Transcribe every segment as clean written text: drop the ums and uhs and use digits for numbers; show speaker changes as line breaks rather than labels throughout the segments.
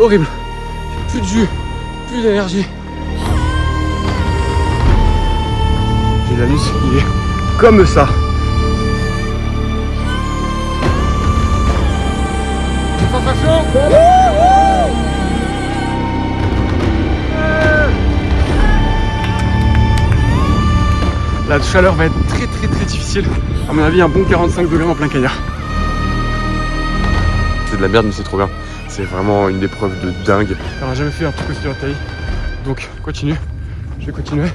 horrible. Plus de jus, plus d'énergie. J'ai l'anus qui est comme ça. Sensation. La chaleur va être très difficile. À mon avis, un bon 45 degrés en plein cagnard. C'est de la merde, mais c'est trop bien. C'est vraiment une épreuve de dingue. On n'a jamais fait un truc aussi en taille. Donc, continue. Je vais continuer.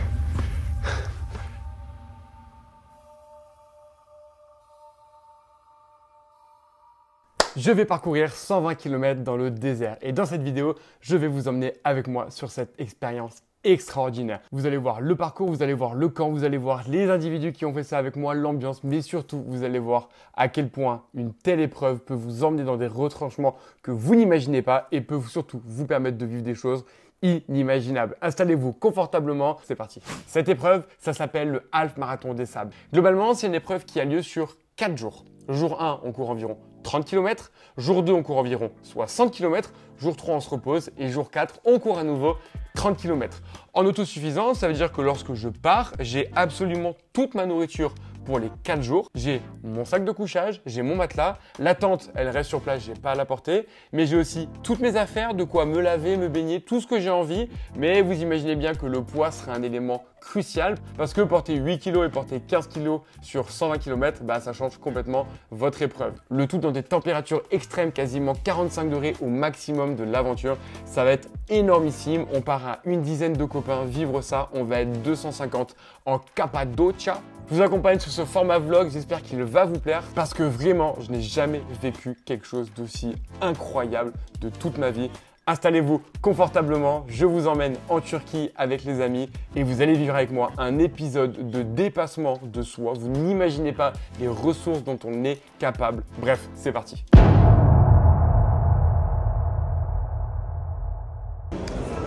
Je vais parcourir 120 km dans le désert. Et dans cette vidéo, je vais vous emmener avec moi sur cette expérience extraordinaire. Vous allez voir le parcours, vous allez voir le camp, vous allez voir les individus qui ont fait ça avec moi, l'ambiance, mais surtout, vous allez voir à quel point une telle épreuve peut vous emmener dans des retranchements que vous n'imaginez pas et peut surtout vous permettre de vivre des choses inimaginables. Installez-vous confortablement, c'est parti. Cette épreuve, ça s'appelle le Half Marathon des Sables. Globalement, c'est une épreuve qui a lieu sur 4 jours. Jour 1, on court environ 30 km. Jour 2, on court environ 60 km. Jour 3, on se repose. Et jour 4, on court à nouveau 30 km. En autosuffisance, ça veut dire que lorsque je pars, j'ai absolument toute ma nourriture pour les 4 jours. J'ai mon sac de couchage, j'ai mon matelas. La tente, elle reste sur place, je n'ai pas à la porter. Mais j'ai aussi toutes mes affaires, de quoi me laver, me baigner, tout ce que j'ai envie. Mais vous imaginez bien que le poids serait un élément crucial parce que porter 8 kg et porter 15 kg sur 120 km, bah, ça change complètement votre épreuve. Le tout dans des températures extrêmes, quasiment 45 degrés au maximum de l'aventure. Ça va être énormissime. On part à une dizaine de copains vivre ça. On va être 250 en Cappadocia. Je vous accompagne sur ce format vlog, j'espère qu'il va vous plaire parce que vraiment, je n'ai jamais vécu quelque chose d'aussi incroyable de toute ma vie. Installez-vous confortablement, je vous emmène en Turquie avec les amis et vous allez vivre avec moi un épisode de dépassement de soi. Vous n'imaginez pas les ressources dont on est capable. Bref, c'est parti.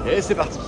Et c'est parti.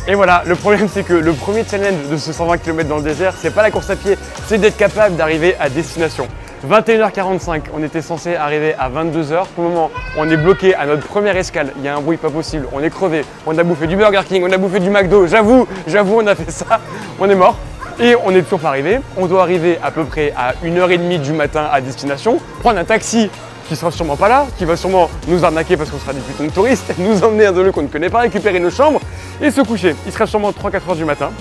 Et voilà, le problème c'est que le premier challenge de ce 120 km dans le désert, c'est pas la course à pied, c'est d'être capable d'arriver à destination. 21h45, on était censé arriver à 22h. Pour le moment, on est bloqué à notre première escale. Il y a un bruit pas possible, on est crevé. On a bouffé du Burger King, on a bouffé du McDo. J'avoue, on a fait ça. On est mort. Et on n'est toujours pas arrivé. On doit arriver à peu près à 1h30 du matin à destination. Prendre un taxi qui sera sûrement pas là, qui va sûrement nous arnaquer parce qu'on sera des putains de touristes, nous emmener à un lieu qu'on ne connaît pas, récupérer nos chambres et se coucher. Il sera sûrement 3-4 heures du matin,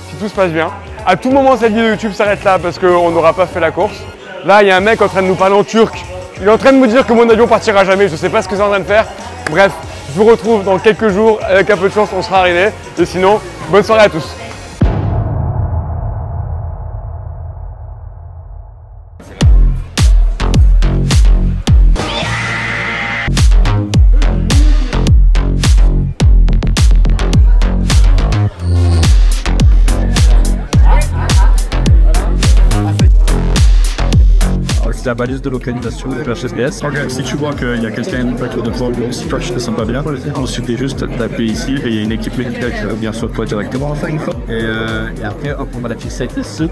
si tout se passe bien. À tout moment, cette vidéo YouTube s'arrête là parce qu'on n'aura pas fait la course. Là, il y a un mec en train de nous parler en turc. Il est en train de me dire que mon avion partira jamais. Je ne sais pas ce que c'est en train de faire. Bref, je vous retrouve dans quelques jours. Avec un peu de chance, on sera arrivé. Et sinon, bonne soirée à tous.
C'est la balise de localisation de la GPS. Si tu vois qu'il y a quelqu'un autour de toi, si toi je te sens pas bien, il suffit juste d'appuyer ici et il y a une équipe médicale qui revient sur toi directement. Et après, hop, on va la fixer dessus.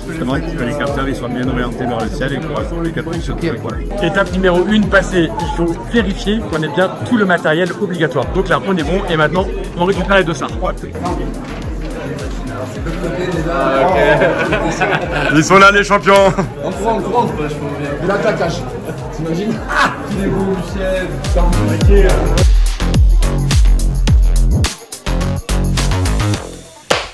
Justement, que les capteurs ils soient bien orientés vers le ciel et qu'on les capteurs sur le quoi. Étape numéro 1 passée, il faut vérifier qu'on ait bien tout le matériel obligatoire. Donc là, on est bon et maintenant, on récupère les deux ça.
Ils sont là les champions.
On courant, de la claquage. T'imagines? Ah, il est beau du ciel.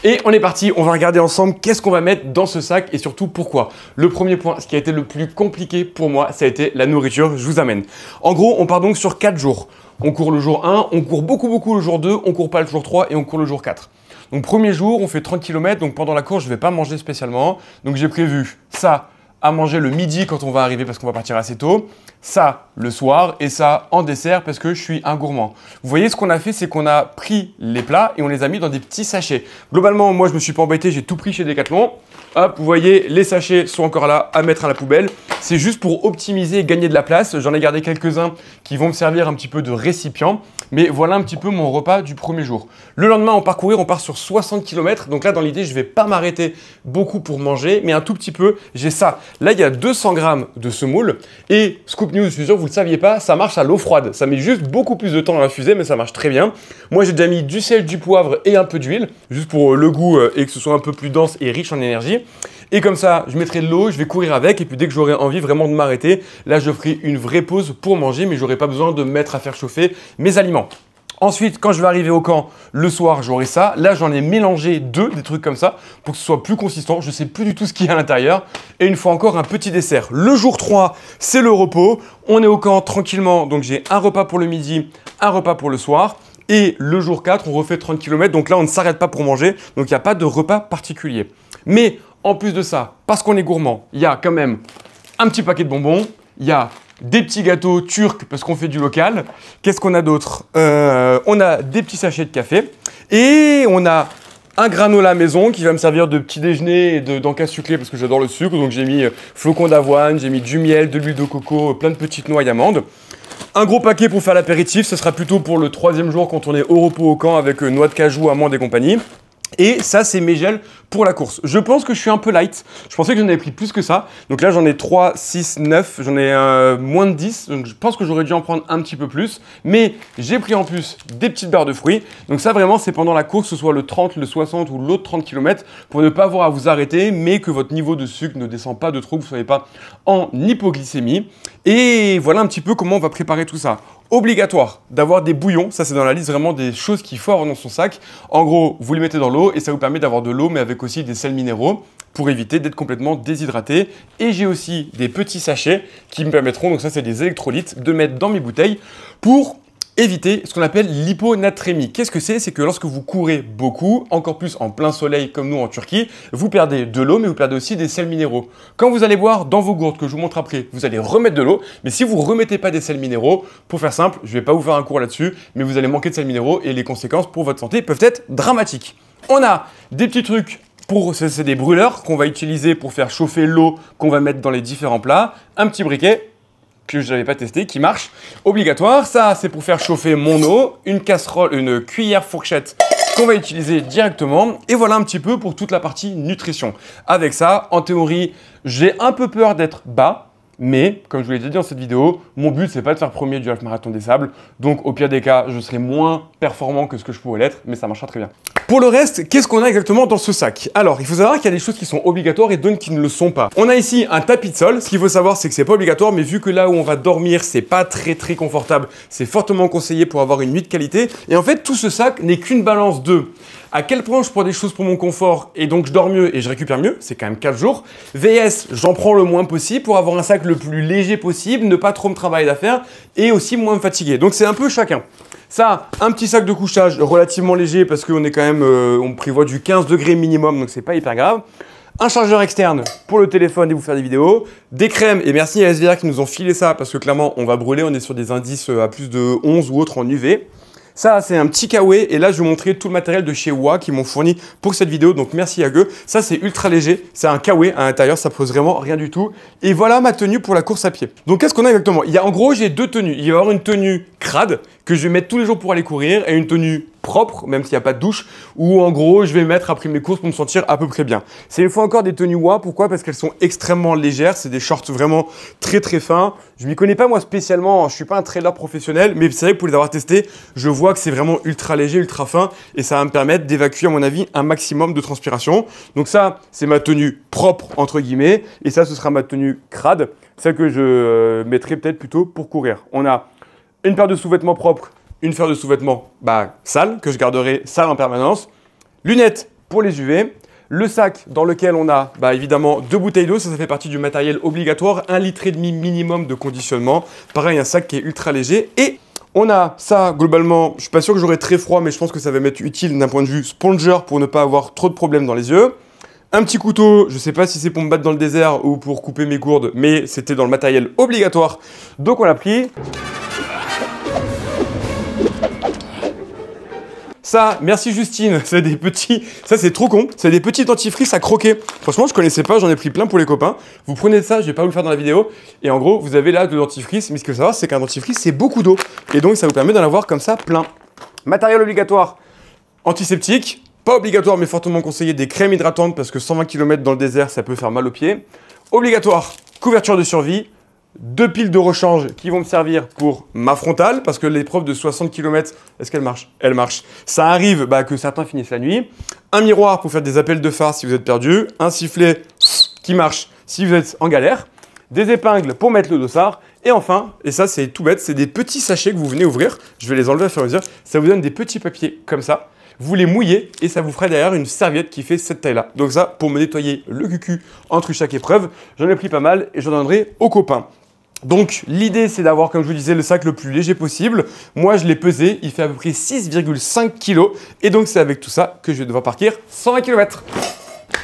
Et on est parti, on va regarder ensemble qu'est-ce qu'on va mettre dans ce sac et surtout pourquoi. Le premier point, ce qui a été le plus compliqué pour moi, ça a été la nourriture, je vous amène. En gros, on part donc sur 4 jours. On court le jour 1, on court beaucoup le jour 2, on court pas le jour 3 et on court le jour 4. Donc premier jour, on fait 30 km, donc pendant la course, je ne vais pas manger spécialement. Donc j'ai prévu ça à manger le midi quand on va arriver parce qu'on va partir assez tôt. Ça le soir et ça en dessert parce que je suis un gourmand. Vous voyez, ce qu'on a fait, c'est qu'on a pris les plats et on les a mis dans des petits sachets. Globalement, moi, je me suis pas embêté, j'ai tout pris chez Decathlon. Hop, vous voyez, les sachets sont encore là à mettre à la poubelle. C'est juste pour optimiser et gagner de la place. J'en ai gardé quelques-uns qui vont me servir un petit peu de récipient. Mais voilà un petit peu mon repas du premier jour. Le lendemain, en parcourir, on part sur 60 km. Donc là, dans l'idée, je ne vais pas m'arrêter beaucoup pour manger, mais un tout petit peu. J'ai ça. Là, il y a 200 grammes de semoule. Et Scoop News, je suis sûr que vous ne le saviez pas, ça marche à l'eau froide. Ça met juste beaucoup plus de temps à infuser, mais ça marche très bien. Moi, j'ai déjà mis du sel, du poivre et un peu d'huile, juste pour le goût et que ce soit un peu plus dense et riche en énergie. Et comme ça, je mettrai de l'eau, je vais courir avec et puis dès que j'aurai envie vraiment de m'arrêter, là je ferai une vraie pause pour manger, mais j'aurai pas besoin de me mettre à faire chauffer mes aliments. Ensuite, quand je vais arriver au camp, le soir, j'aurai ça. Là, j'en ai mélangé deux, des trucs comme ça, pour que ce soit plus consistant. Je sais plus du tout ce qu'il y a à l'intérieur. Et une fois encore, un petit dessert. Le jour 3, c'est le repos. On est au camp tranquillement, donc j'ai un repas pour le midi, un repas pour le soir. Et le jour 4, on refait 30 km, donc là, on ne s'arrête pas pour manger, donc il n'y a pas de repas particulier. Mais en plus de ça, parce qu'on est gourmand, il y a quand même un petit paquet de bonbons, il y a des petits gâteaux turcs parce qu'on fait du local. Qu'est-ce qu'on a d'autre? On a des petits sachets de café et on a un granola maison qui va me servir de petit déjeuner et d'encas sucré parce que j'adore le sucre. Donc j'ai mis flocons d'avoine, j'ai mis du miel, de l'huile de coco, plein de petites noix et amandes. Un gros paquet pour faire l'apéritif, ce sera plutôt pour le 3e jour quand on est au repos au camp avec noix de cajou, amandes et compagnie. Et ça, c'est mes gels pour la course. Je pense que je suis un peu light. Je pensais que j'en avais pris plus que ça. Donc là, j'en ai 3, 6, 9. J'en ai moins de 10. Donc je pense que j'aurais dû en prendre un petit peu plus. Mais j'ai pris en plus des petites barres de fruits. Donc ça, vraiment, c'est pendant la course, que ce soit le 30, le 60 ou l'autre 30 km, pour ne pas avoir à vous arrêter, mais que votre niveau de sucre ne descend pas de trop, que vous ne soyez pas en hypoglycémie. Et voilà un petit peu comment on va préparer tout ça. Obligatoire d'avoir des bouillons, ça c'est dans la liste vraiment des choses qu'il faut avoir dans son sac. En gros, vous les mettez dans l'eau et ça vous permet d'avoir de l'eau mais avec aussi des sels minéraux pour éviter d'être complètement déshydraté. Et j'ai aussi des petits sachets qui me permettront, donc ça c'est des électrolytes, de mettre dans mes bouteilles pour éviter ce qu'on appelle l'hyponatrémie. Qu'est-ce que c'est? C'est que lorsque vous courez beaucoup, encore plus en plein soleil comme nous en Turquie, vous perdez de l'eau, mais vous perdez aussi des sels minéraux. Quand vous allez boire dans vos gourdes, que je vous montre après, vous allez remettre de l'eau, mais si vous ne remettez pas des sels minéraux, pour faire simple, je ne vais pas vous faire un cours là-dessus, mais vous allez manquer de sels minéraux et les conséquences pour votre santé peuvent être dramatiques. On a des petits trucs c'est des brûleurs qu'on va utiliser pour faire chauffer l'eau qu'on va mettre dans les différents plats, un petit briquet que je n'avais pas testé, qui marche, obligatoire. Ça, c'est pour faire chauffer mon eau, une casserole, une cuillère fourchette qu'on va utiliser directement. Et voilà un petit peu pour toute la partie nutrition. Avec ça, en théorie, j'ai un peu peur d'être bas, mais comme je vous l'ai déjà dit dans cette vidéo, mon but, c'est pas de faire premier du half-marathon des sables. Donc, au pire des cas, je serai moins performant que ce que je pourrais l'être, mais ça marchera très bien. Pour le reste, qu'est-ce qu'on a exactement dans ce sac? Alors, il faut savoir qu'il y a des choses qui sont obligatoires et d'autres qui ne le sont pas. On a ici un tapis de sol. Ce qu'il faut savoir, c'est que c'est pas obligatoire, mais vu que là où on va dormir, c'est pas très confortable, c'est fortement conseillé pour avoir une nuit de qualité. Et en fait, tout ce sac n'est qu'une balance de à quel point je prends des choses pour mon confort et donc je dors mieux et je récupère mieux, c'est quand même 4 jours. VS, j'en prends le moins possible pour avoir un sac le plus léger possible, ne pas trop me travailler d'affaires et aussi moins me fatiguer. Donc c'est un peu chacun. Ça, un petit sac de couchage relativement léger parce qu'on est quand même, on prévoit du 15 degrés minimum, donc c'est pas hyper grave. Un chargeur externe pour le téléphone et vous faire des vidéos. Des crèmes, et merci à SVR qui nous ont filé ça parce que clairement on va brûler, on est sur des indices à plus de 11 ou autres en UV. Ça, c'est un petit Kawaii et là, je vais vous montrer tout le matériel de chez WA qui m'ont fourni pour cette vidéo. Donc, merci à eux. Ça, c'est ultra léger. C'est un Kawaii à l'intérieur. Ça pose vraiment rien du tout. Et voilà ma tenue pour la course à pied. Donc, qu'est-ce qu'on a exactement? En gros, j'ai deux tenues. Il va y avoir une tenue crade que je vais mettre tous les jours pour aller courir et une tenue propre, même s'il n'y a pas de douche, où en gros, je vais mettre après mes courses pour me sentir à peu près bien. C'est une fois encore des tenues WA. Pourquoi? Parce qu'elles sont extrêmement légères. C'est des shorts vraiment très fins. Je m'y connais pas moi spécialement. Je suis pas un trailer professionnel, mais c'est vrai que pour les avoir testés, je vois que c'est vraiment ultra léger, ultra fin et ça va me permettre d'évacuer à mon avis un maximum de transpiration. Donc ça, c'est ma tenue propre entre guillemets et ça, ce sera ma tenue crade, celle que je mettrai peut-être plutôt pour courir. On a une paire de sous-vêtements propres, une paire de sous-vêtements sales que je garderai sales en permanence, lunettes pour les UV, le sac dans lequel on a évidemment 2 bouteilles d'eau, ça fait partie du matériel obligatoire, 1,5 litre minimum de conditionnement, pareil un sac qui est ultra léger et on a ça globalement, je suis pas sûr que j'aurai très froid mais je pense que ça va m'être utile d'un point de vue sponger pour ne pas avoir trop de problèmes dans les yeux. Un petit couteau, je sais pas si c'est pour me battre dans le désert ou pour couper mes gourdes, mais c'était dans le matériel obligatoire. Donc on l'a pris. Ça, merci Justine, c'est des petits, ça c'est trop con, c'est des petits dentifrices à croquer. Franchement, je connaissais pas, j'en ai pris plein pour les copains. Vous prenez ça, je vais pas vous le faire dans la vidéo. Et en gros, vous avez là le dentifrice, mais ce qu'il faut savoir, c'est qu'un dentifrice, c'est beaucoup d'eau. Et donc, ça vous permet d'en avoir comme ça plein. Matériel obligatoire, antiseptique, pas obligatoire, mais fortement conseillé, des crèmes hydratantes, parce que 120 km dans le désert, ça peut faire mal aux pieds. Obligatoire, couverture de survie. 2 piles de rechange qui vont me servir pour ma frontale, parce que l'épreuve de 60 km, est-ce qu'elle marche? Elle marche. Ça arrive que certains finissent la nuit. Un miroir pour faire des appels de phare si vous êtes perdu. Un sifflet qui marche si vous êtes en galère. Des épingles pour mettre le dossard. Et enfin, et ça c'est tout bête, c'est des petits sachets que vous venez ouvrir. Je vais les enlever à fur et à mesure. Ça vous donne des petits papiers comme ça. Vous les mouillez et ça vous ferait derrière une serviette qui fait cette taille-là. Donc ça, pour me nettoyer le cucu entre chaque épreuve, j'en ai pris pas mal et j'en donnerai aux copains. Donc l'idée c'est d'avoir, comme je vous disais, le sac le plus léger possible. Moi je l'ai pesé, il fait à peu près 6,5 kg et donc c'est avec tout ça que je vais devoir partir 120 km.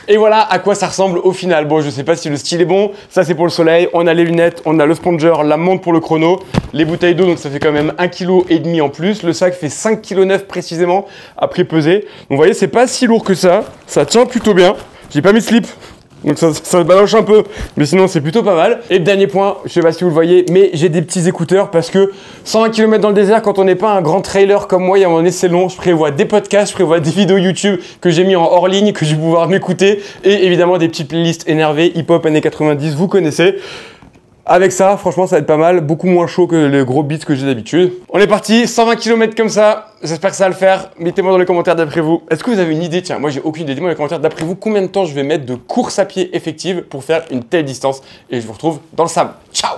Et voilà à quoi ça ressemble au final. Bon, je sais pas si le style est bon, ça c'est pour le soleil, on a les lunettes, on a le sponger, la montre pour le chrono, les bouteilles d'eau, donc ça fait quand même 1,5 kg en plus. Le sac fait 5,9 kg précisément après peser. Donc vous voyez, c'est pas si lourd que ça tient plutôt bien. J'ai pas mis de slip. Donc ça baloche un peu, mais sinon c'est plutôt pas mal. Et dernier point, je sais pas si vous le voyez, mais j'ai des petits écouteurs parce que 120 km dans le désert, quand on n'est pas un grand trailer comme moi, il y a un moment donné c'est long, je prévois des podcasts, je prévois des vidéos YouTube que j'ai mis en hors ligne, que je vais pouvoir m'écouter, et évidemment des petites playlists énervées, hip-hop années 90, vous connaissez. Avec ça, franchement, ça va être pas mal, beaucoup moins chaud que les gros beats que j'ai d'habitude. On est parti, 120 km comme ça, j'espère que ça va le faire. Mettez-moi dans les commentaires d'après vous. Est-ce que vous avez une idée? Tiens, moi j'ai aucune idée. Dites-moi dans les commentaires d'après vous combien de temps je vais mettre de course à pied effective pour faire une telle distance. Et je vous retrouve dans le sable. Ciao!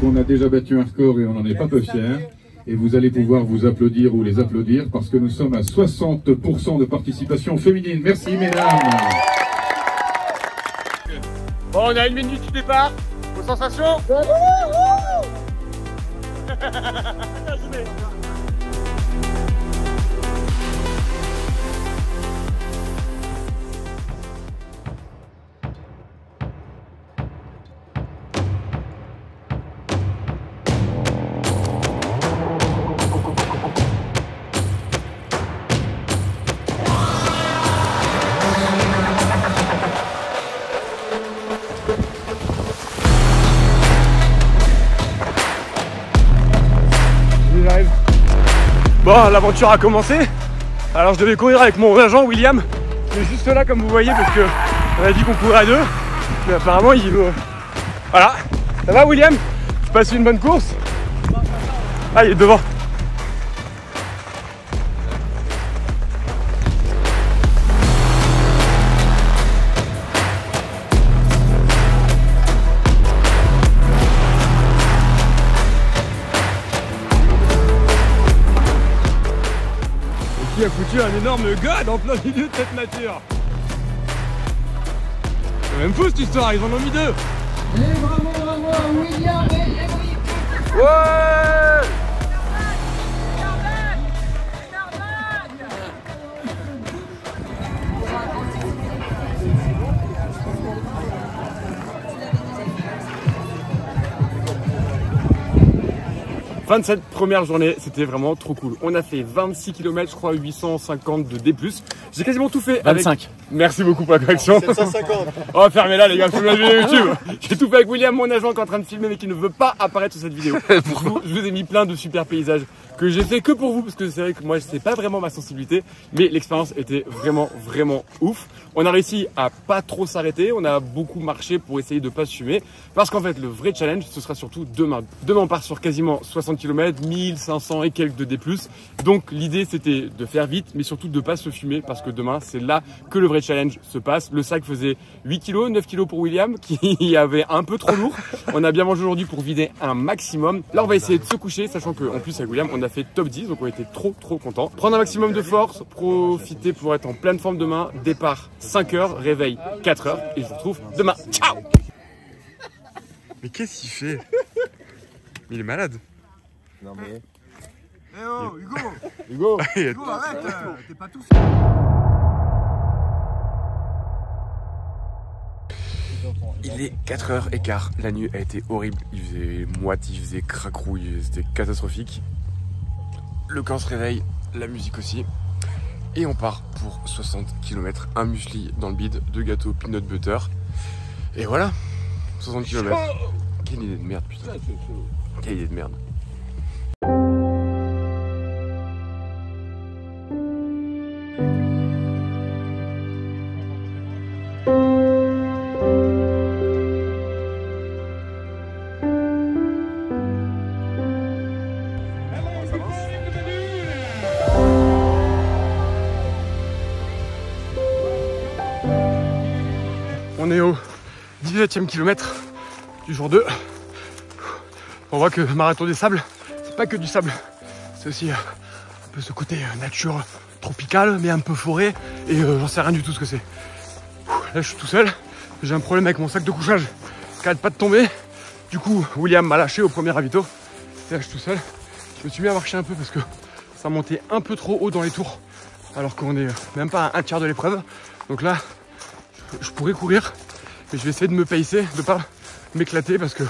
On a déjà battu un record et on n'en est pas peu fiers. Et vous allez pouvoir vous applaudir ou les applaudir parce que nous sommes à 60% de participation féminine. Merci mesdames.
Bon, on a 1 minute du départ. Vos sensations? 'Arrive. Bon, l'aventure a commencé. Alors je devais courir avec mon agent William, qui est juste là comme vous voyez parce que on a dit qu'on courait à deux. Mais apparemment il veut. Voilà. Ça va William? Tu passes une bonne course? Ah, il est devant. Qui a foutu un énorme god en plein milieu de cette nature. C'est même fou cette histoire, ils en ont mis 2.
Et bravo à William et Emery.
Ouais. 27 première journée, c'était vraiment trop cool. On a fait 26 km, je crois 850 de D+. J'ai quasiment tout fait
25.
avec... Merci beaucoup pour la correction.
750.
Oh, fermez-la les gars, c'est ma vidéo YouTube. J'ai tout fait avec William, mon agent, qui est en train de filmer mais qui ne veut pas apparaître sur cette vidéo. Je vous ai mis plein de super paysages que j'ai fait que pour vous, parce que c'est vrai que moi c'est pas vraiment ma sensibilité, mais l'expérience était vraiment ouf. On a réussi à pas trop s'arrêter, on a beaucoup marché pour essayer de pas se fumer, parce qu'en fait le vrai challenge ce sera surtout demain. Demain on part sur quasiment 60 km, 1500 et quelques de D+. Donc l'idée c'était de faire vite, mais surtout de pas se fumer, parce que demain c'est là que le vrai challenge se passe. Le sac faisait 8 kg, 9 kg pour William qui avait un peu trop lourd. On a bien mangé aujourd'hui pour vider un maximum. Là on va essayer de se coucher, sachant qu'en plus avec William on a fait top 10, donc on était trop contents. Prendre un maximum de force, profiter pour être en pleine forme demain. Départ 5 h, réveil 4 h et je vous retrouve demain. Ciao. Mais qu'est-ce qu'il fait? Il est malade.
Non mais...
Eh oh, Hugo
Hugo,
Hugo, arrête, t'es pas tout seul.
il est 4h15, la nuit a été horrible, il faisait moite, il faisait cracrouille, c'était catastrophique. Le camp se réveille, la musique aussi. Et on part pour 60 km, un muesli dans le bide, 2 gâteaux peanut butter. Et voilà, 60 km. Quelle idée de merde, putain. Quelle idée de merde. On est au 17e kilomètre du jour 2. On voit que le marathon des sables, c'est pas que du sable. C'est aussi un peu ce côté nature tropicale, mais un peu forêt. Et j'en sais rien du tout ce que c'est. Là, je suis tout seul. J'ai un problème avec mon sac de couchage qui arrête pas de tomber. Du coup, William m'a lâché au premier ravito. Et là, je suis tout seul. Je me suis mis à marcher un peu parce que ça montait un peu trop haut dans les tours. Alors qu'on est même pas à un tiers de l'épreuve. Donc là, je pourrais courir, mais je vais essayer de me pacer, de pas m'éclater parce que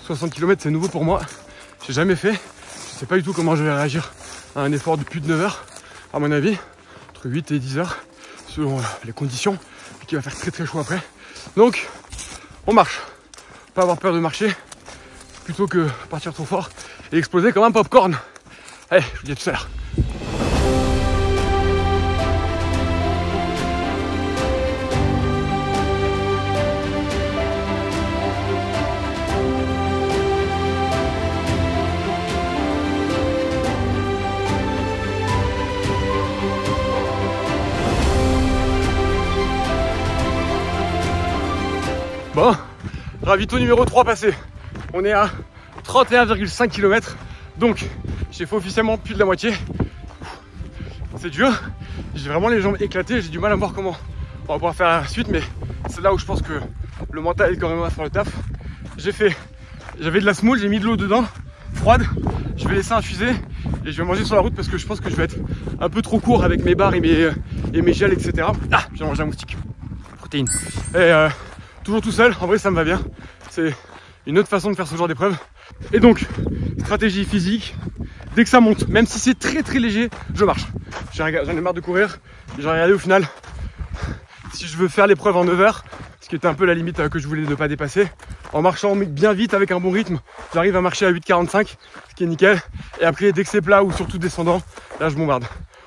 60 km c'est nouveau pour moi. J'ai jamais fait. Je sais pas du tout comment je vais réagir à un effort de plus de 9 heures. À mon avis, entre 8 et 10 heures, selon les conditions, et qu'il va faire très chaud après. Donc, on marche. Pas avoir peur de marcher, plutôt que partir trop fort et exploser comme un popcorn. Allez, je vous dis à tout à l'heure. Bon, ravito numéro 3 passé. On est à 31,5 km. Donc, j'ai fait officiellement plus de la moitié. C'est dur. J'ai vraiment les jambes éclatées. J'ai du mal à voir comment on va pouvoir faire la suite. Mais c'est là où je pense que le mental est quand même à faire le taf. J'avais de la semoule, j'ai mis de l'eau dedans, froide. Je vais laisser infuser et je vais manger sur la route parce que je pense que je vais être un peu trop court avec mes barres et mes gels, etc. Ah, j'ai mangé un moustique. Protéines. Et toujours tout seul, en vrai ça me va bien. C'est une autre façon de faire ce genre d'épreuve. Et donc, stratégie physique, dès que ça monte, même si c'est très léger, je marche. J'en ai marre de courir. J'ai regardé au final, si je veux faire l'épreuve en 9 heures, ce qui était un peu la limite que je voulais ne pas dépasser, en marchant bien vite avec un bon rythme, j'arrive à marcher à 8,45, ce qui est nickel. Et après, dès que c'est plat ou surtout descendant, là je bombarde.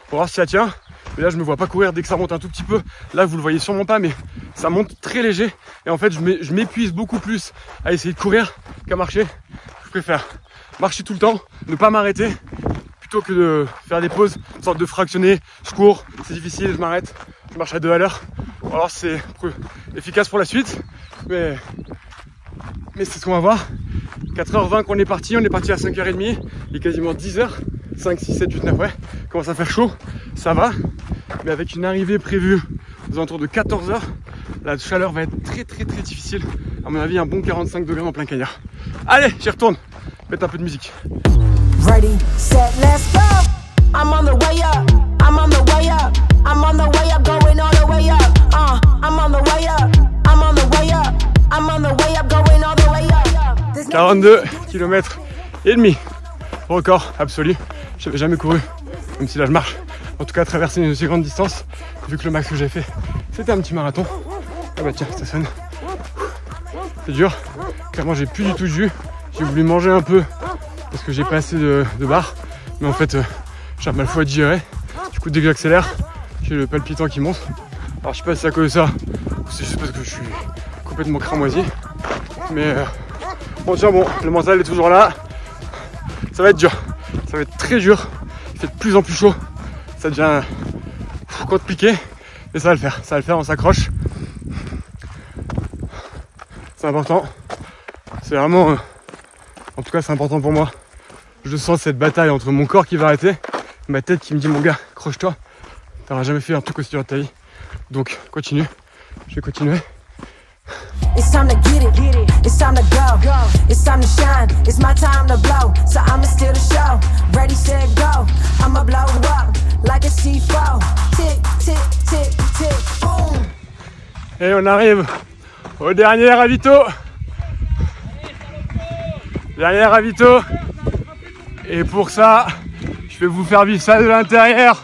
On va voir si ça tient. Mais là je me vois pas courir dès que ça monte un tout petit peu. Là vous le voyez sûrement pas, mais ça monte très léger. Et en fait je m'épuise beaucoup plus à essayer de courir qu'à marcher. Je préfère marcher tout le temps, ne pas m'arrêter, plutôt que de faire des pauses, une sorte de fractionner. Je cours, c'est difficile, je m'arrête, je marche à 2 à l'heure. Alors c'est efficace pour la suite, mais c'est ce qu'on va voir. 4h20 qu'on est parti, on est parti à 5h30, il est quasiment 10h, 5, 6, 7, 8, 9, ouais, commence à faire chaud, ça va, mais avec une arrivée prévue aux alentours de 14h, la chaleur va être très difficile, à mon avis un bon 45 degrés en plein cagnard. Allez, j'y retourne, mettre un peu de musique.
Ready, set, let's go. I'm on the way up, I'm on the way up, I'm on the way up, going all the way up. I'm on the way up, I'm on the way up, I'm on the way up, going all the way up.
42 km et demi, record absolu. J'avais jamais couru, même si là je marche. En tout cas, traverser une aussi grande distance, vu que le max que j'ai fait, c'était un petit marathon. Ah bah tiens, ça sonne. C'est dur. Clairement, j'ai plus du tout de jus. J'ai voulu manger un peu parce que j'ai pas assez de barres. Mais en fait, j'ai mal fou à digérer. Du coup, dès que j'accélère, j'ai le palpitant qui monte. Alors, je sais pas si c'est à cause de ça ou c'est juste parce que je suis complètement cramoisi. Mais bon, tiens, bon, le mental est toujours là. Ça va être dur. Ça va être très dur. Il fait de plus en plus chaud. Ça devient compliqué. Mais ça va le faire, on s'accroche. C'est important. C'est vraiment... en tout cas, c'est important pour moi. Je sens cette bataille entre mon corps qui va arrêter, ma tête qui me dit, mon gars, accroche-toi. T'auras jamais fait un truc aussi dur de ta vie. Donc, continue. Je vais continuer.
It's time to get it, it's time to go, it's time to shine, it's my time to blow, so I'ma steal the show, ready, set, go, I'ma blow up like a C4, tick, tick, tick, tick, boom.
Et on arrive au dernier ravito. Dernier ravito. Et pour ça, je vais vous faire vivre ça de l'intérieur.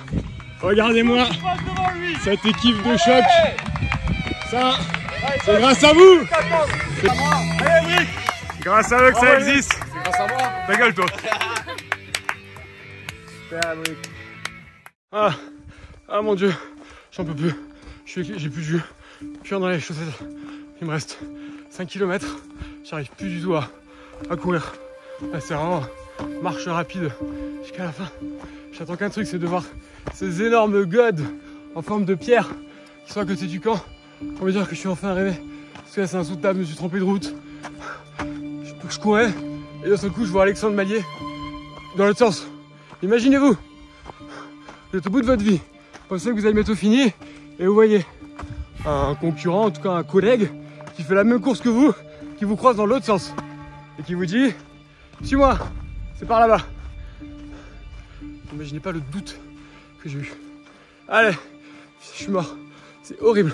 Regardez-moi cette équipe de choc. Ça, c'est grâce à vous. C'est grâce à eux que ça existe.
C'est grâce à moi.
Ta gueule, toi. Ah mon Dieu, j'en peux plus. J'ai plus de jus. Plus dans les chaussettes. Il me reste 5 km. J'arrive plus du tout à courir. Là, c'est vraiment marche rapide jusqu'à la fin. J'attends qu'un truc, c'est de voir ces énormes godes en forme de pierre qui sont à côté du camp pour me dire que je suis enfin arrivé. Parce que là, c'est insoutenable, je me suis trompé de route. Je courais et d'un seul coup, je vois Alexandre Malier dans l'autre sens. Imaginez-vous, vous êtes au bout de votre vie, vous pensez que vous allez bientôt fini et vous voyez un concurrent, en tout cas un collègue, qui fait la même course que vous, qui vous croise dans l'autre sens et qui vous dit « Suis-moi, c'est par là-bas ». N'imaginez pas le doute que j'ai eu. Allez, je suis mort, c'est horrible.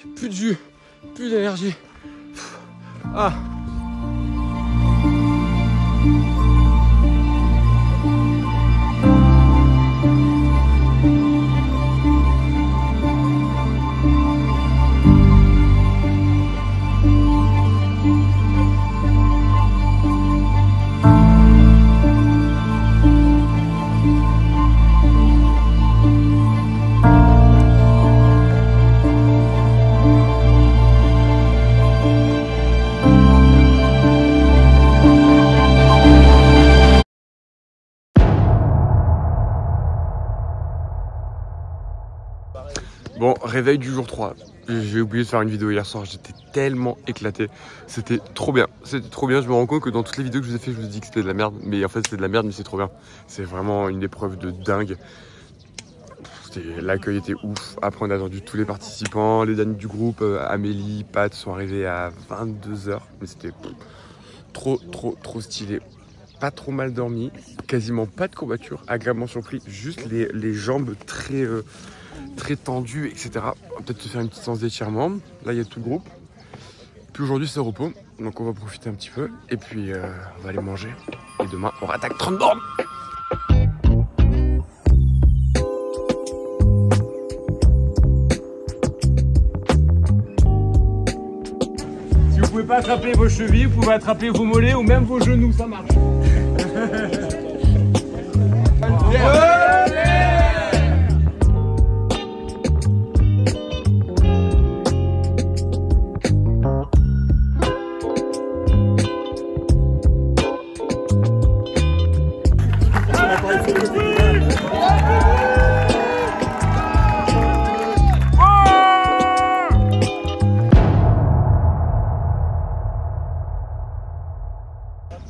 J'ai plus de jus, plus d'énergie. Ah. Bon, réveil du jour 3. J'ai oublié de faire une vidéo hier soir, j'étais tellement éclaté. C'était trop bien, je me rends compte que dans toutes les vidéos que je vous ai fait, je vous ai dit que c'était de la merde. Mais en fait c'était de la merde, mais c'est trop bien. C'est vraiment une épreuve de dingue. L'accueil était ouf. Après on a attendu tous les participants, les derniers du groupe, Amélie, Pat sont arrivés à 22 h. Mais c'était trop stylé. Pas trop mal dormi, quasiment pas de courbature, agréablement surpris. Juste les jambes très tendu, etc. On va peut-être se faire une petite séance d'étirement. Là, il y a tout le groupe. Puis aujourd'hui, c'est repos. Donc, on va profiter un petit peu. Et puis, on va aller manger. Et demain, on rattaque 30 bornes. Si vous pouvez pas attraper vos chevilles, vous pouvez attraper vos mollets ou même vos genoux. Ça marche.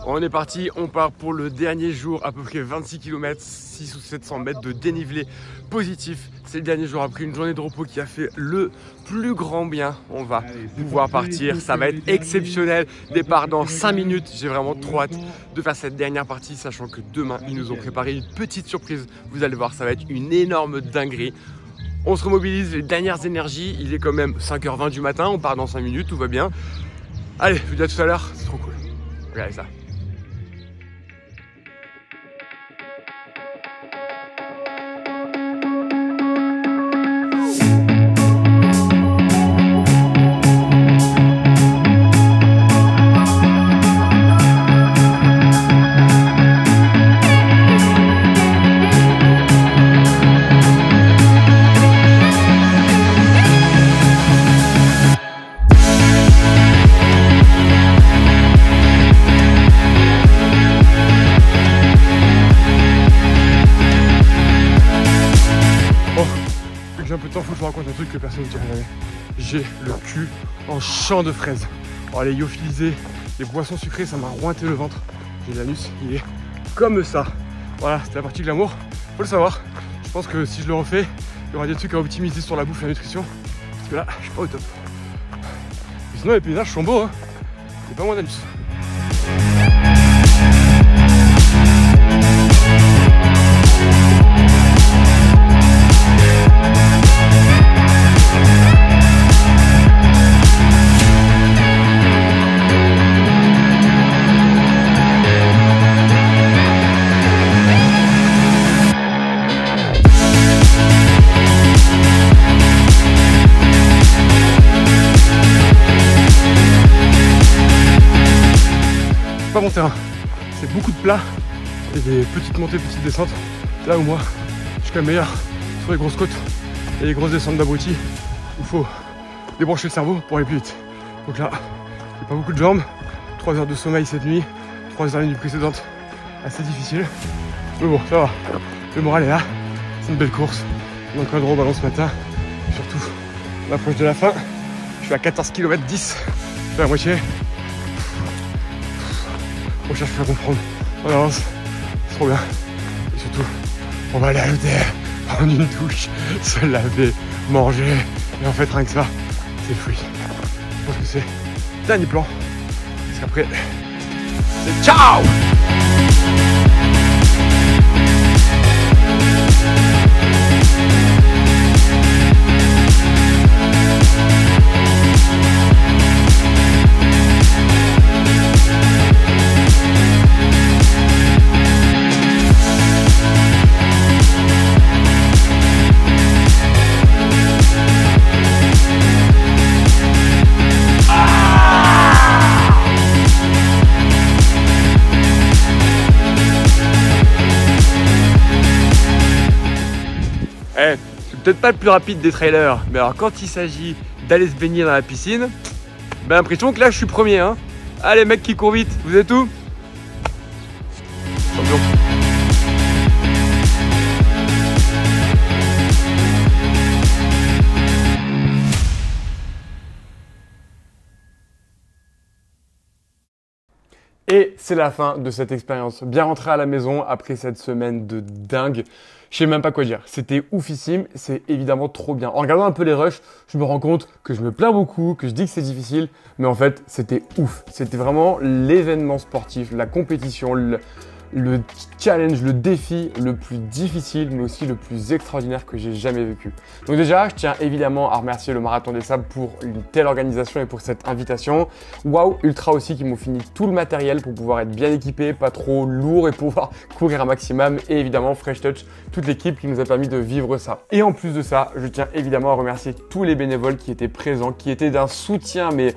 On est parti, on part pour le dernier jour, à peu près 26 km, 600 ou 700 mètres de dénivelé positif. C'est le dernier jour après une journée de repos qui a fait le plus grand bien. On va pouvoir partir, ça va être exceptionnel. Départ dans 5 minutes, j'ai vraiment trop hâte de faire cette dernière partie, sachant que demain, ils nous ont préparé une petite surprise. Vous allez voir, ça va être une énorme dinguerie. On se remobilise les dernières énergies, il est quand même 5h20 du matin, on part dans 5 minutes, tout va bien. Allez, je vous dis à tout à l'heure, c'est trop cool. Regardez ça. j'ai le cul en champ de fraises. Oh, les lyophilisés, les boissons sucrées, ça m'a rointé le ventre. J'ai l'anus, il est comme ça. Voilà, c'était la partie glamour. Faut le savoir. Je pense que si je le refais, il y aura des trucs à optimiser sur la bouffe et la nutrition. Parce que là, je suis pas au top. Et sinon, les paysages sont beaux, hein. C'est pas mon anus. Pas mon terrain, c'est beaucoup de plats et des petites montées, petites descentes. Là où moi, je suis quand même meilleur sur les grosses côtes et les grosses descentes d'abrutis. Il faut débrancher le cerveau pour aller plus vite. Donc là, j'ai pas beaucoup de jambes, 3 heures de sommeil cette nuit, 3 heures la nuit précédente, assez difficile. Mais bon, ça va, le moral est là, c'est une belle course. Donc un gros ballon ce matin, surtout on approche de la fin. Je suis à 14 km 10, je fais la moitié. On cherche à comprendre, on avance, c'est trop bien. Et surtout, on va aller à l'hôtel, prendre une douche, se laver, manger. Et en fait, rien que ça, c'est free. Je pense que c'est le dernier plan. Parce qu'après, c'est ciao! Eh, je suis peut-être pas le plus rapide des trailers, mais alors quand il s'agit d'aller se baigner dans la piscine, ben l'impression que là je suis premier, hein. Ah les mecs qui courent vite, vous êtes où? Champion. Et c'est la fin de cette expérience. Bien rentré à la maison après cette semaine de dingue. Je sais même pas quoi dire. C'était oufissime. C'est évidemment trop bien. En regardant un peu les rushs, je me rends compte que je me plains beaucoup, que je dis que c'est difficile. Mais en fait, c'était ouf. C'était vraiment l'événement sportif, la compétition, le challenge, le défi le plus difficile, mais aussi le plus extraordinaire que j'ai jamais vécu. Donc déjà, je tiens évidemment à remercier le Marathon des Sables pour une telle organisation et pour cette invitation. Wow Ultra aussi qui m'ont fini tout le matériel pour pouvoir être bien équipé, pas trop lourd et pouvoir courir un maximum. Et évidemment Fresh Touch, toute l'équipe qui nous a permis de vivre ça. Et en plus de ça, je tiens évidemment à remercier tous les bénévoles qui étaient présents, qui étaient d'un soutien mais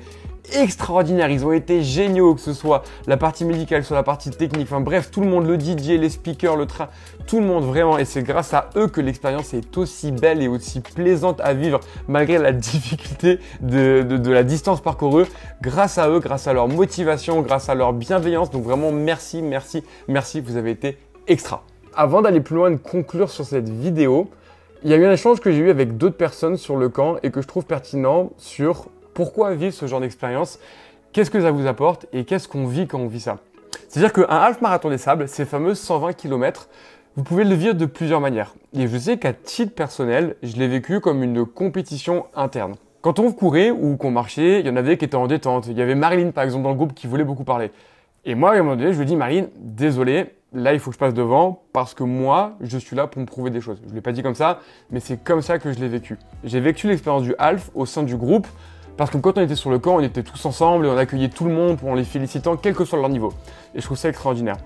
extraordinaire, ils ont été géniaux, que ce soit la partie médicale, soit la partie technique, enfin bref, tout le monde, le DJ, les speakers, le train, tout le monde vraiment, et c'est grâce à eux que l'expérience est aussi belle et aussi plaisante à vivre malgré la difficulté de la distance parcourue, grâce à eux, grâce à leur motivation, grâce à leur bienveillance, donc vraiment merci, merci, merci, vous avez été extra. Avant d'aller plus loin et de conclure sur cette vidéo, il y a eu un échange que j'ai eu avec d'autres personnes sur le camp et que je trouve pertinent sur pourquoi vivre ce genre d'expérience, qu'est-ce que ça vous apporte et qu'est-ce qu'on vit quand on vit ça. C'est-à-dire qu'un half marathon des sables, ces fameux 120 km, vous pouvez le vivre de plusieurs manières. Et je sais qu'à titre personnel, je l'ai vécu comme une compétition interne. Quand on courait ou qu'on marchait, il y en avait qui étaient en détente. Il y avait Marilyn par exemple dans le groupe qui voulait beaucoup parler. Et moi, à un moment donné, je lui dis Marilyn, désolé, là il faut que je passe devant parce que moi, je suis là pour me prouver des choses. Je ne l'ai pas dit comme ça, mais c'est comme ça que je l'ai vécu. J'ai vécu l'expérience du half au sein du groupe. Parce que quand on était sur le camp, on était tous ensemble et on accueillait tout le monde en les félicitant, quel que soit leur niveau. Et je trouve ça extraordinaire.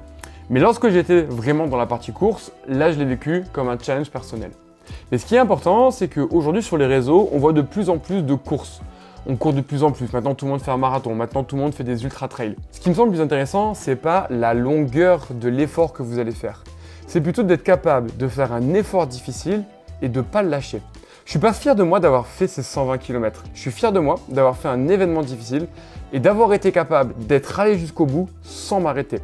Mais lorsque j'étais vraiment dans la partie course, là je l'ai vécu comme un challenge personnel. Mais ce qui est important, c'est qu'aujourd'hui sur les réseaux, on voit de plus en plus de courses. On court de plus en plus. Maintenant, tout le monde fait un marathon. Maintenant, tout le monde fait des ultra-trails. Ce qui me semble le plus intéressant, c'est pas la longueur de l'effort que vous allez faire. C'est plutôt d'être capable de faire un effort difficile et de ne pas le lâcher. Je suis pas fier de moi d'avoir fait ces 120 km. Je suis fier de moi d'avoir fait un événement difficile et d'avoir été capable d'être allé jusqu'au bout sans m'arrêter.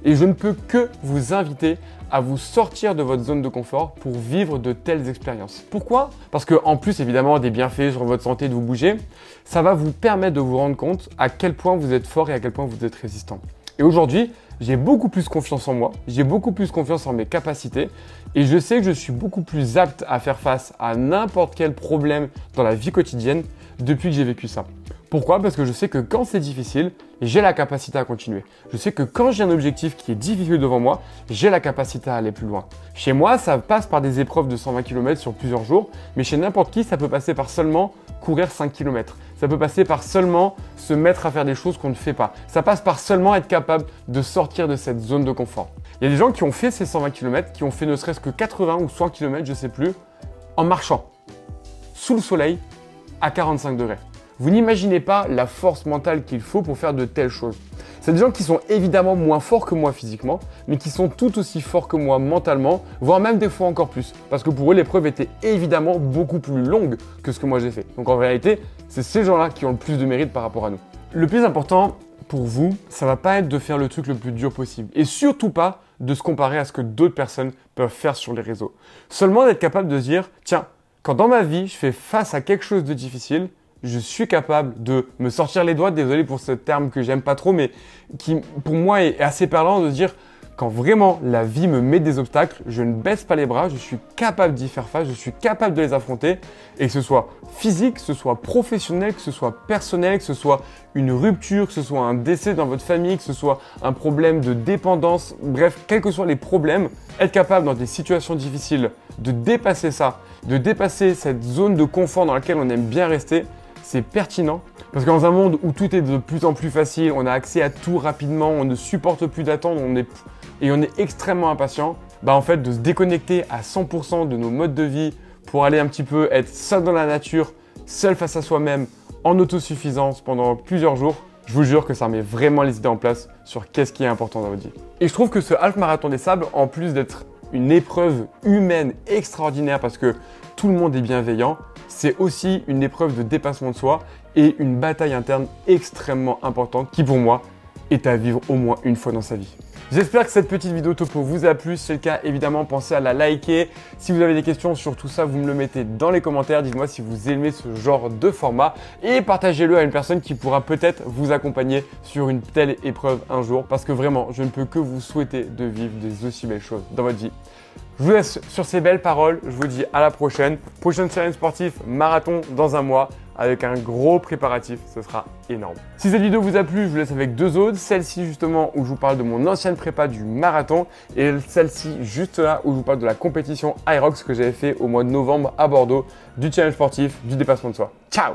Et je ne peux que vous inviter à vous sortir de votre zone de confort pour vivre de telles expériences. Pourquoi? Parce que en plus évidemment des bienfaits sur votre santé de vous bouger, ça va vous permettre de vous rendre compte à quel point vous êtes fort et à quel point vous êtes résistant. Et aujourd'hui, j'ai beaucoup plus confiance en moi, j'ai beaucoup plus confiance en mes capacités et je sais que je suis beaucoup plus apte à faire face à n'importe quel problème dans la vie quotidienne depuis que j'ai vécu ça. Pourquoi? Parce que je sais que quand c'est difficile, j'ai la capacité à continuer. Je sais que quand j'ai un objectif qui est difficile devant moi, j'ai la capacité à aller plus loin. Chez moi, ça passe par des épreuves de 120 km sur plusieurs jours, mais chez n'importe qui, ça peut passer par seulement courir 5 km. Ça peut passer par seulement se mettre à faire des choses qu'on ne fait pas. Ça passe par seulement être capable de sortir de cette zone de confort. Il y a des gens qui ont fait ces 120 km, qui ont fait ne serait-ce que 80 ou 100 km, je ne sais plus, en marchant, sous le soleil, à 45 degrés. Vous n'imaginez pas la force mentale qu'il faut pour faire de telles choses. C'est des gens qui sont évidemment moins forts que moi physiquement, mais qui sont tout aussi forts que moi mentalement, voire même des fois encore plus. Parce que pour eux, l'épreuve était évidemment beaucoup plus longue que ce que moi j'ai fait. Donc en réalité, c'est ces gens-là qui ont le plus de mérite par rapport à nous. Le plus important pour vous, ça va pas être de faire le truc le plus dur possible. Et surtout pas de se comparer à ce que d'autres personnes peuvent faire sur les réseaux. Seulement d'être capable de se dire, tiens, quand dans ma vie, je fais face à quelque chose de difficile, je suis capable de me sortir les doigts, désolé pour ce terme que j'aime pas trop, mais qui pour moi est assez parlant de dire quand vraiment la vie me met des obstacles, je ne baisse pas les bras, je suis capable d'y faire face, je suis capable de les affronter et que ce soit physique, que ce soit professionnel, que ce soit personnel, que ce soit une rupture, que ce soit un décès dans votre famille, que ce soit un problème de dépendance, bref, quels que soient les problèmes, être capable dans des situations difficiles de dépasser ça, de dépasser cette zone de confort dans laquelle on aime bien rester, c'est pertinent parce que dans un monde où tout est de plus en plus facile, on a accès à tout rapidement, on ne supporte plus d'attendre, on est extrêmement impatient, bah en fait de se déconnecter à 100% de nos modes de vie pour aller un petit peu être seul dans la nature, seul face à soi-même, en autosuffisance pendant plusieurs jours, je vous jure que ça met vraiment les idées en place sur qu'est-ce qui est important dans votre vie. Et je trouve que ce half marathon des sables, en plus d'être une épreuve humaine extraordinaire parce que tout le monde est bienveillant, c'est aussi une épreuve de dépassement de soi et une bataille interne extrêmement importante qui pour moi est à vivre au moins une fois dans sa vie. J'espère que cette petite vidéo topo vous a plu. Si c'est le cas, évidemment, pensez à la liker. Si vous avez des questions sur tout ça, vous me le mettez dans les commentaires. Dites-moi si vous aimez ce genre de format et partagez-le à une personne qui pourra peut-être vous accompagner sur une telle épreuve un jour parce que vraiment, je ne peux que vous souhaiter de vivre des aussi belles choses dans votre vie. Je vous laisse sur ces belles paroles. Je vous dis à la prochaine. Prochaine challenge sportif, marathon dans un mois avec un gros préparatif. Ce sera énorme. Si cette vidéo vous a plu, je vous laisse avec deux autres. Celle-ci justement où je vous parle de mon ancienne prépa du marathon et celle-ci juste là où je vous parle de la compétition Irox que j'avais fait au mois de novembre à Bordeaux, du challenge sportif, du dépassement de soi. Ciao!